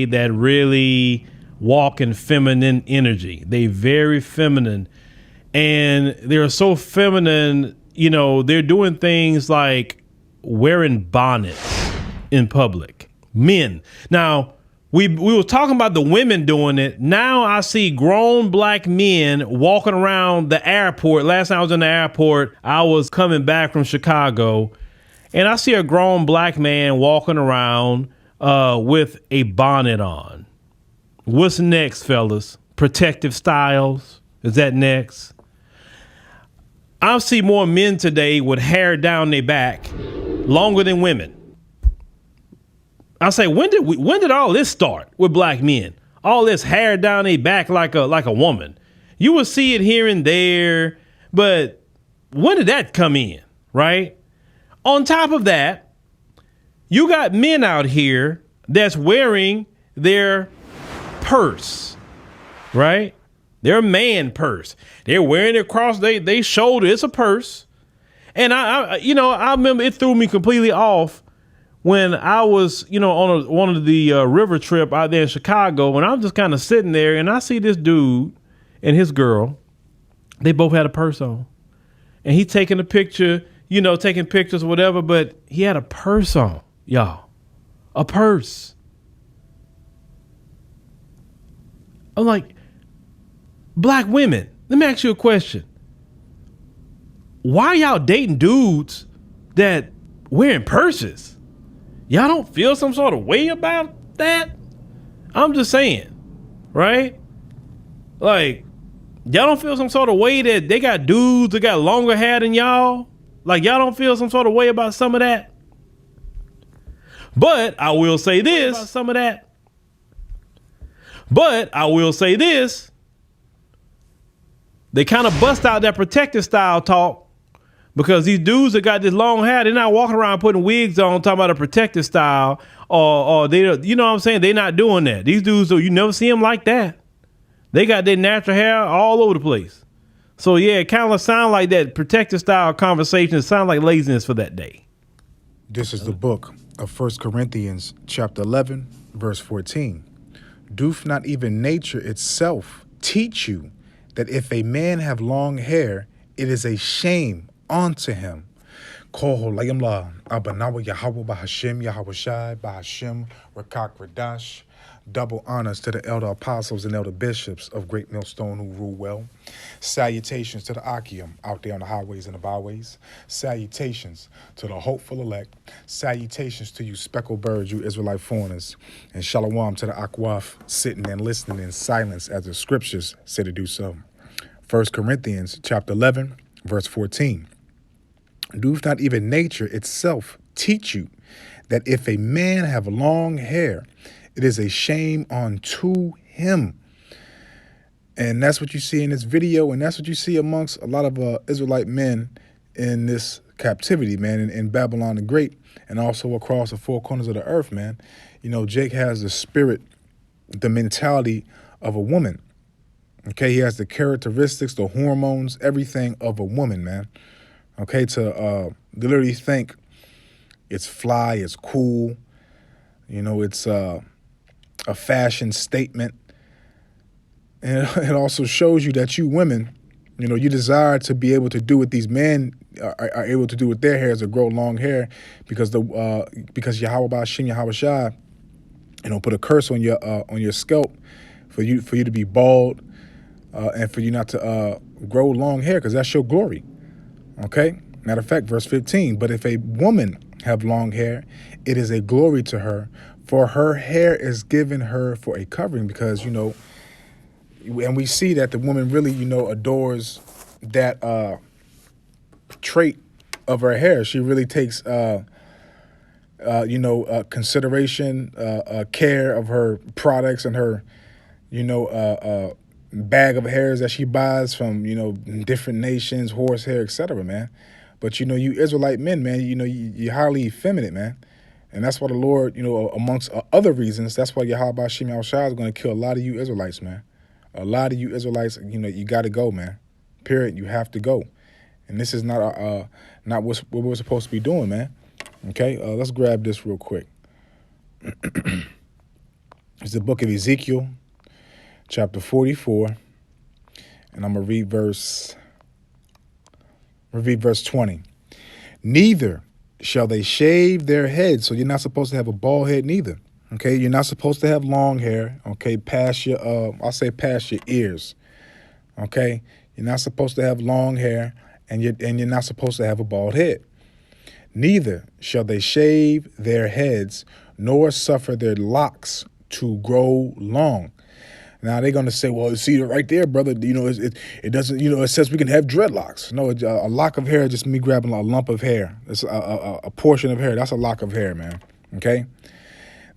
today that really walk in feminine energy. They very feminine, and they're so feminine. You know, they're doing things like wearing bonnets in public. Men. Now, we were talking about the women doing it. Now I see grown black men walking around the airport. Last time I was in the airport, I was coming back from Chicago, and I see a grown black man walking around with a bonnet on. What's next, fellas? Protective styles? Is that next? I see more men today with hair down their back longer than women. I say, when did all this start with black men? All this hair down their back like a woman. You will see it here and there, but when did that come in, right? On top of that, you got men out here that's wearing their purse, right? Their man purse. They're wearing it across they shoulder. It's a purse. And I remember it threw me completely off when I was, on one of the river trip out there in Chicago, and I'm just kind of sitting there and I see this dude and his girl. They both had a purse on, and he taking a picture, taking pictures or whatever, but he had a purse on, y'all, a purse. I'm like, black women, let me ask you a question. Why y'all dating dudes that wearing purses? Y'all don't feel some sort of way about that? I'm just saying, right? Like, y'all don't feel some sort of way that they got dudes that got longer hair than y'all? Like, y'all don't feel some sort of way about some of that? But I will say this. About some of that. But I will say this. They kind of bust out that protective style talk. Because these dudes that got this long hair, they're not walking around putting wigs on, talking about a protective style, or they, you know what I'm saying? They're not doing that. These dudes, you never see them like that. They got their natural hair all over the place. So yeah, it kind of sound like that protective style conversation. It sound like laziness for that day. This is the book of 1 Corinthians chapter 11, verse 14. Doth not even nature itself teach you that if a man have long hair, it is a shame unto him? Abanawa Yahweh Bahashim Yahweh Shai Bahashim Rakak Radash. Double honors to the elder apostles and elder bishops of Great Millstone who rule well. Salutations to the Akim out there on the highways and the byways. Salutations to the hopeful elect. Salutations to you speckled birds, you Israelite foreigners. And shalom to the Akwaf sitting and listening in silence as the scriptures say to do so. 1 Corinthians chapter 11, verse 14. Doth not even nature itself teach you that if a man have long hair, it is a shame unto him? And that's what you see in this video, and that's what you see amongst a lot of Israelite men in this captivity, man, in Babylon the Great, and also across the four corners of the earth, man. Jake has the spirit, the mentality of a woman. Okay, he has the characteristics, the hormones, everything of a woman, man. Okay, to literally think it's fly, it's cool, it's a fashion statement. And it also shows you that you women, you desire to be able to do what these men are able to do with their hair, is to grow long hair, because Yahweh Ba'ashim Yahweh Shai, put a curse on your scalp for you to be bald, and for you not to grow long hair, because that's your glory. Okay? Matter of fact, verse 15, but if a woman have long hair, it is a glory to her, for her hair is given her for a covering, because, and we see that the woman really, adores that trait of her hair. She really takes, consideration, care of her products and her, bag of hairs that she buys from, different nations, horsehair, etc., man. But, you Israelite men, man, you're highly effeminate, man. And that's why the Lord, amongst other reasons, that's why Yahweh Shim Yahweh Shai is going to kill a lot of you Israelites, man. A lot of you Israelites, you got to go, man. Period. You have to go. And this is not what we're supposed to be doing, man. Okay, let's grab this real quick. It's the book of Ezekiel, chapter 44, and I'm going to read verse 20. Neither shall they shave their heads. So you're not supposed to have a bald head neither. Okay, you're not supposed to have long hair. Okay, past your I'll say past your ears. Okay, you're not supposed to have long hair, and you're not supposed to have a bald head. Neither shall they shave their heads, nor suffer their locks to grow long. Now they're gonna say, "Well, see right there, brother. It doesn't. It says we can have dreadlocks. No, a lock of hair is just me grabbing a lump of hair. It's a portion of hair. That's a lock of hair, man. Okay.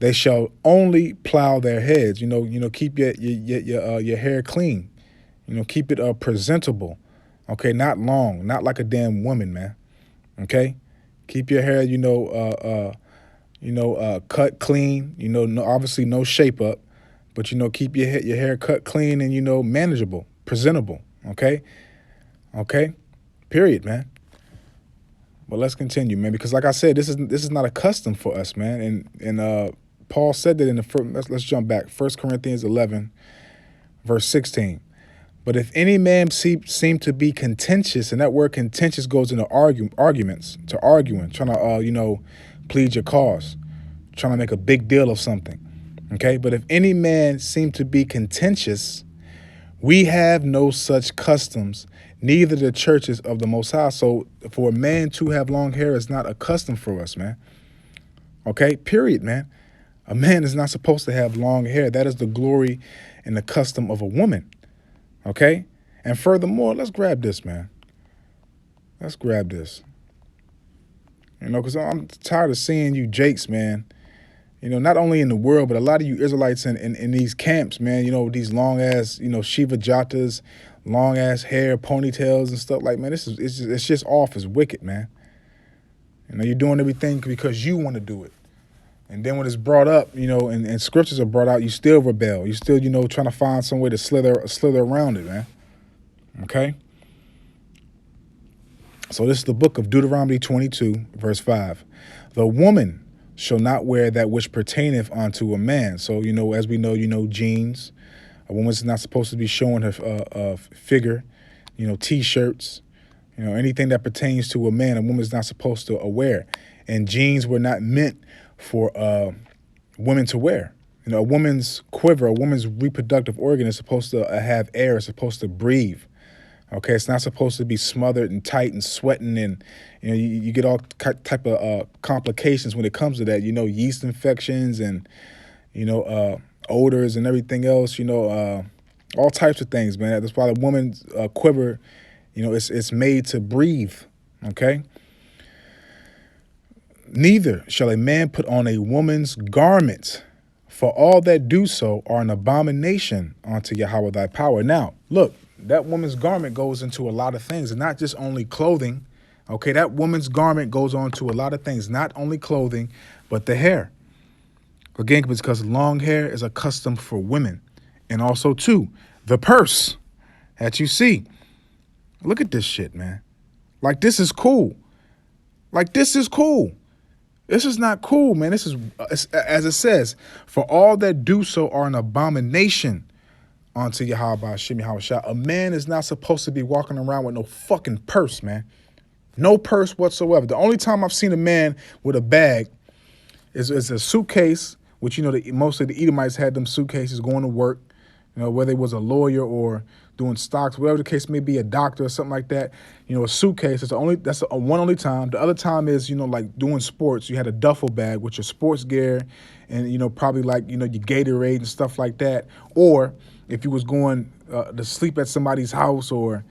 They shall only plow their heads. Keep your hair clean. Keep it presentable. Okay, not long, not like a damn woman, man. Okay, keep your hair, cut clean. Obviously no shape up. But, keep your hair cut clean and, manageable, presentable, okay? Okay? Period, man. But let's continue, man, because like I said, this is not a custom for us, man. And Paul said that in the first, let's jump back, 1 Corinthians 11, verse 16. But if any man seem to be contentious, and that word contentious goes into arguments, to arguing, trying to, plead your cause, trying to make a big deal of something. Okay, but if any man seem to be contentious, we have no such customs, neither the churches of the Most High. So for a man to have long hair is not a custom for us, man. Okay, period, man. A man is not supposed to have long hair. That is the glory and the custom of a woman. Okay, and furthermore, let's grab this, man. Let's grab this. Because I'm tired of seeing you jakes, man. Not only in the world, but a lot of you Israelites in these camps, man, these long ass, Shiva Jatas, long ass hair, ponytails and stuff like, man, it's just off. It's wicked, man. You're doing everything because you want to do it. And then when it's brought up, and scriptures are brought out, you still rebel. You still, trying to find some way to slither around it, man. Okay. So this is the book of Deuteronomy 22, verse 5. The woman shall not wear that which pertaineth unto a man. So, as we know, jeans. A woman's not supposed to be showing her figure, T-shirts, anything that pertains to a man, a woman's not supposed to wear. And jeans were not meant for women to wear. A woman's quiver, a woman's reproductive organ is supposed to have air, it's supposed to breathe. Okay, it's not supposed to be smothered and tight and sweating, and you get all type of complications when it comes to that. Yeast infections and odors and everything else. All types of things, man. That's why the woman's quiver, it's made to breathe. Okay. Neither shall a man put on a woman's garment, for all that do so are an abomination unto Yahweh thy power. Now, look. That woman's garment goes into a lot of things, and not just only clothing. Okay, that woman's garment goes on to a lot of things, not only clothing, but the hair. Again, because long hair is a custom for women. And also, too, the purse that you see. Look at this shit, man. Like, this is cool. This is not cool, man. This is, as it says, for all that do so are an abomination onto Yahweh Hashem Yahweh Shah. A man is not supposed to be walking around with no fucking purse, man. No purse whatsoever. The only time I've seen a man with a bag is a suitcase, which, most of the Edomites had them suitcases going to work, whether it was a lawyer or doing stocks, whatever the case may be, a doctor or something like that. A suitcase, that's a one only time. The other time is, like doing sports, you had a duffel bag with your sports gear and, probably like, your Gatorade and stuff like that. Or if you was going to sleep at somebody's house or,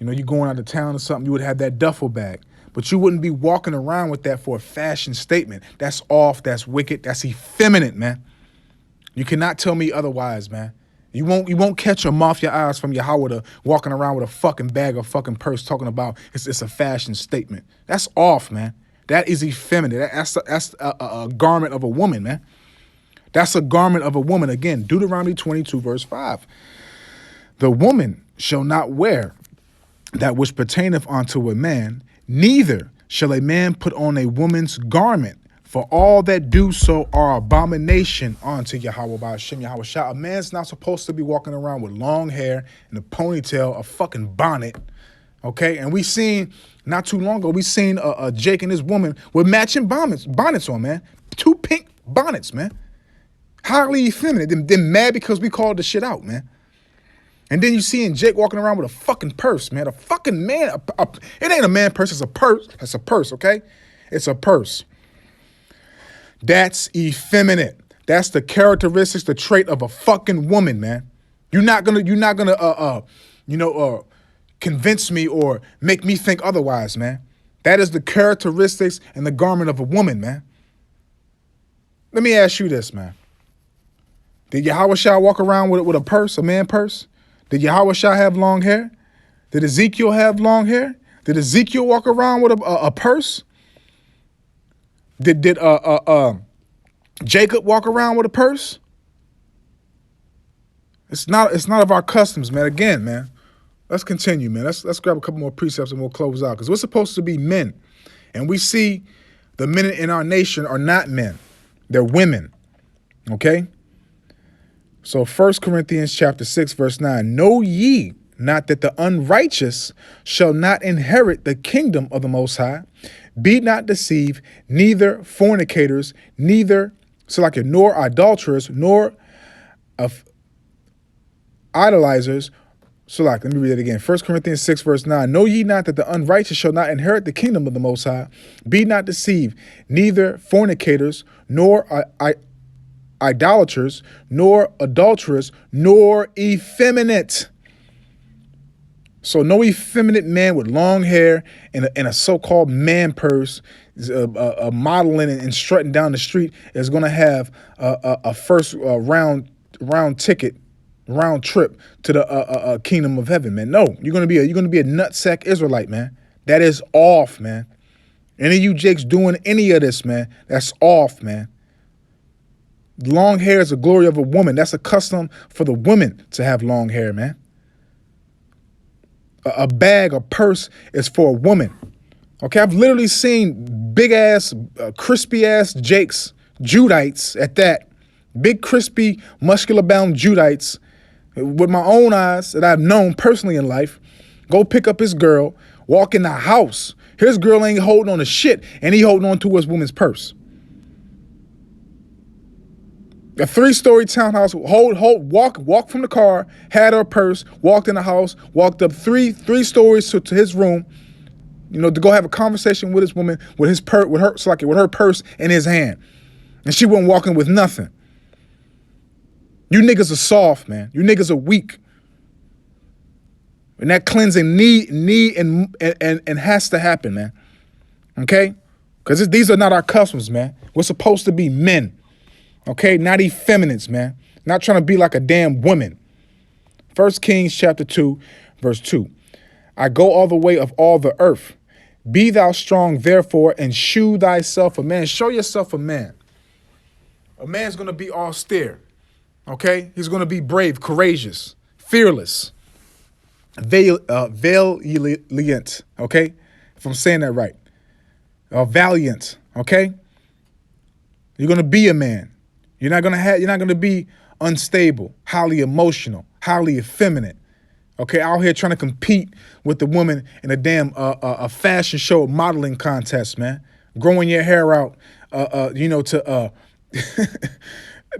you going out of town or something, you would have that duffel bag. But you wouldn't be walking around with that for a fashion statement. That's off. That's wicked. That's effeminate, man. You cannot tell me otherwise, man. You won't catch a moth your eyes from Yahweh to walking around with a fucking bag or fucking purse talking about it's a fashion statement. That's off, man. That is effeminate. That's a garment of a woman, man. That's a garment of a woman. Again, Deuteronomy 22, verse 5. The woman shall not wear that which pertaineth unto a man, neither shall a man put on a woman's garment, For all that do so are abomination unto Yahweh Ba'ashem Yahweh Shah. A man's not supposed to be walking around with long hair and a ponytail, a fucking bonnet. Okay, and we seen not too long ago, we seen Jake and his woman with matching bonnets on, man. 2 pink bonnets, man. Highly effeminate. Them mad because we called the shit out, man. And then you seeing Jake walking around with a fucking purse, man. A fucking man. It ain't a man purse. It's a purse. It's a purse, okay? It's a purse. That's effeminate. That's the characteristics, the trait of a fucking woman, man. You're not gonna convince me or make me think otherwise, man. That is the characteristics and the garment of a woman, man. Let me ask you this, man. Did Yahweh Shah walk around with a purse, a man purse? Did Yahweh Shah have long hair? Did Ezekiel have long hair? Did Ezekiel walk around with a purse? Did Jacob walk around with a purse? It's not of our customs, man. Again, man. Let's continue, man. Let's grab a couple more precepts and we'll close out. Because we're supposed to be men. And we see the men in our nation are not men. They're women. Okay? So 1 Corinthians chapter 6, verse 9. Know ye not that the unrighteous shall not inherit the kingdom of the Most High? Be not deceived, neither fornicators, nor idolaters, nor of idolizers. Let me read it again. 1 Corinthians 6, verse 9. Know ye not that the unrighteous shall not inherit the kingdom of the Most High? Be not deceived, neither fornicators, nor idolaters, nor adulterers, nor effeminate. So no effeminate man with long hair and a so-called man purse, modeling and strutting down the street is going to have a first round ticket, round trip to the kingdom of heaven, man. No, you're gonna be a nutsack Israelite, man. That is off, man. Any of you jakes doing any of this, man, that's off, man. Long hair is the glory of a woman. That's a custom for the women to have long hair, man. A bag, a purse is for a woman. Okay, I've literally seen big ass, crispy ass jakes, Judites at that. Big, crispy, muscular bound Judites with my own eyes that I've known personally in life, go pick up his girl, walk in the house. His girl ain't holding on to shit, and he holding on to his woman's purse. A 3-story townhouse, walk from the car, had her purse, walked in the house, walked up three stories to his room, to go have a conversation with his woman, with her purse in his hand. And she wasn't walking with nothing. You niggas are soft, man. You niggas are weak. And that cleansing need and has to happen, man. Okay? Because these are not our customs, man. We're supposed to be men. Okay? Not effeminates, man. Not trying to be like a damn woman. 1 Kings chapter 2, verse 2. I go all the way of all the earth. Be thou strong, therefore, and shew thyself a man. Show yourself a man. A man's going to be austere. Okay? He's going to be brave, courageous, fearless, valiant. Okay? If I'm saying that right. Valiant. Okay? You're going to be a man. You're not going to be unstable, highly emotional, highly effeminate. Okay? Out here trying to compete with the woman in a damn a fashion show modeling contest, man. Growing your hair out,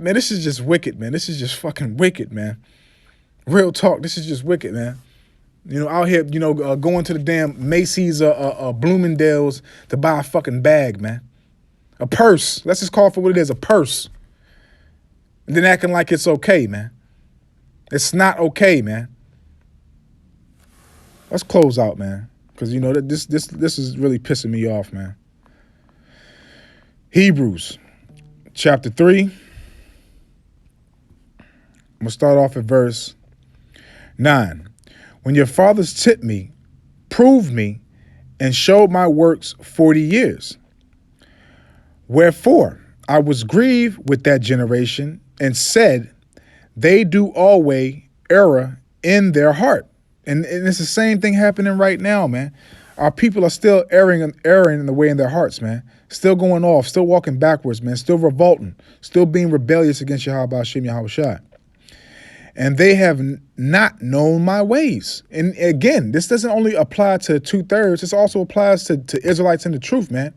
man, this is just wicked, man. This is just fucking wicked, man. Real talk. This is just wicked, man. Out here, going to the damn Macy's, Bloomingdale's to buy a fucking bag, man. A purse. Let's just call it for what it is, a purse. And then acting like it's okay, man. It's not okay, man. Let's close out, man. Because, this is really pissing me off, man. Hebrews chapter 3. I'm going to start off at verse 9. When your fathers tipped me, proved me, and showed my works 40 years. Wherefore I was grieved with that generation and said, they do always error in their heart. And it's the same thing happening right now, man. Our people are still erring in the way in their hearts, man. Still going off, still walking backwards, man. Still revolting, still being rebellious against Yahweh Hashem Yahweh Shai. And they have not known my ways. And again, this doesn't only apply to 2/3. This also applies to Israelites in the truth, man.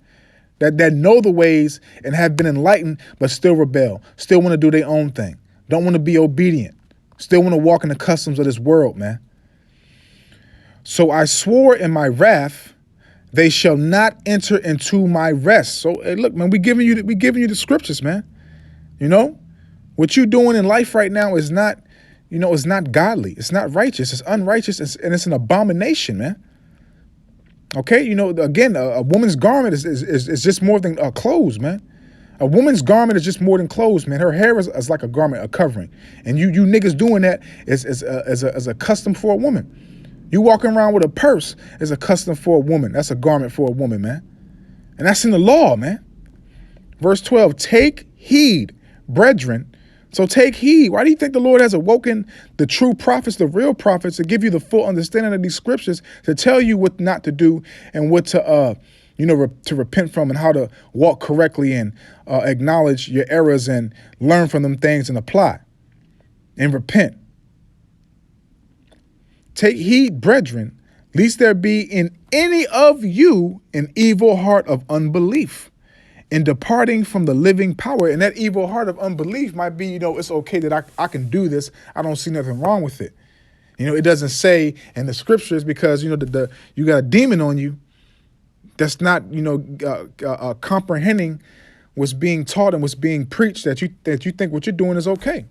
That know the ways and have been enlightened, but still rebel. Still want to do their own thing. Don't want to be obedient. Still want to walk in the customs of this world, man. So I swore in my wrath, they shall not enter into my rest. So hey, look, man, we giving you the scriptures, man. You know, what you're doing in life right now is not, it's not godly. It's not righteous. It's unrighteous, and it's an abomination, man. Okay, again, a woman's garment is just more than clothes, man. A woman's garment is just more than clothes, man. Her hair is like a garment, a covering, and you niggas doing that is a custom for a woman. You walking around with a purse is a custom for a woman. That's a garment for a woman, man, and that's in the law, man. Verse 12: Take heed, brethren. So take heed. Why do you think the Lord has awoken the true prophets, the real prophets, to give you the full understanding of these scriptures, to tell you what not to do and what to, to repent from, and how to walk correctly and acknowledge your errors and learn from them things and apply and repent. Take heed, brethren, lest there be in any of you an evil heart of unbelief, in departing from the living power. And that evil heart of unbelief might be, it's okay that I can do this. I don't see nothing wrong with it. It doesn't say in the scriptures because, you got a demon on you that's not, comprehending what's being taught and what's being preached, that you think what you're doing is okay.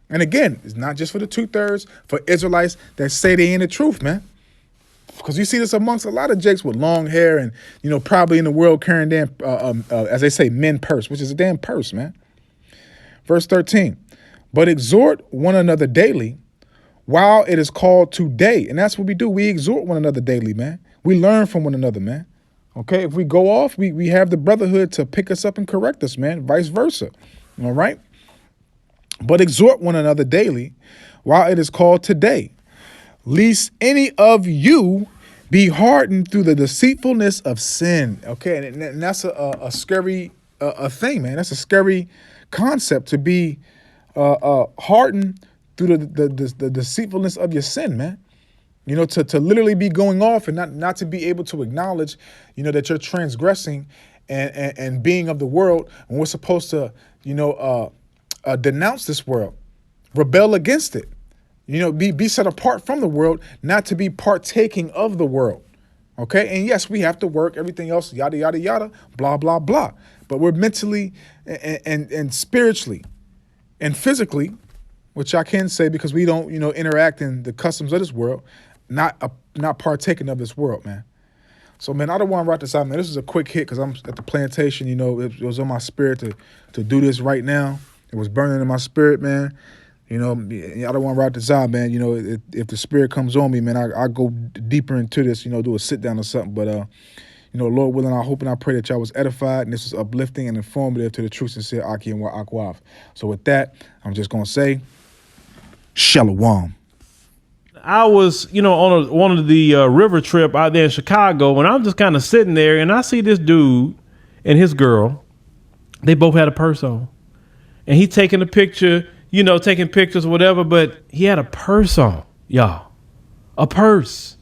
And again, it's not just for the 2/3, for Israelites that say they ain't the truth, man. Because you see this amongst a lot of jakes with long hair and, probably in the world carrying damn, as they say, men purse, which is a damn purse, man. Verse 13, but exhort one another daily while it is called today. And that's what we do. We exhort one another daily, man. We learn from one another, man. Okay, if we go off, we have the brotherhood to pick us up and correct us, man, vice versa. All right. But exhort one another daily while it is called today, lest any of you be hardened through the deceitfulness of sin. Okay, and that's a scary thing, man. That's a scary concept, to be hardened through the deceitfulness of your sin, man. To literally be going off and not to be able to acknowledge, that you're transgressing and being of the world, and we're supposed to, denounce this world, rebel against it. Be set apart from the world, not to be partaking of the world. Okay. And yes, we have to work, everything else, yada, yada, yada, blah, blah, blah. But we're mentally and spiritually and physically, which I can say because we don't, interact in the customs of this world, not partaking of this world, man. So, man, I don't want to write this out, man. This is a quick hit because I'm at the plantation. It was on my spirit to do this right now. It was burning in my spirit, man. I don't want to write this out, man. If the spirit comes on me, man, I go deeper into this, do a sit down or something. But, Lord willing, I hope and I pray that y'all was edified and this was uplifting and informative to the true, sincere Aki and Wa Akwav. So with that, I'm just going to say, Shalom. I was, on one of the river trip out there in Chicago, and I'm just kind of sitting there, and I see this dude and his girl. They both had a purse on, and he taking a picture, taking pictures or whatever, but he had a purse on, y'all, a purse.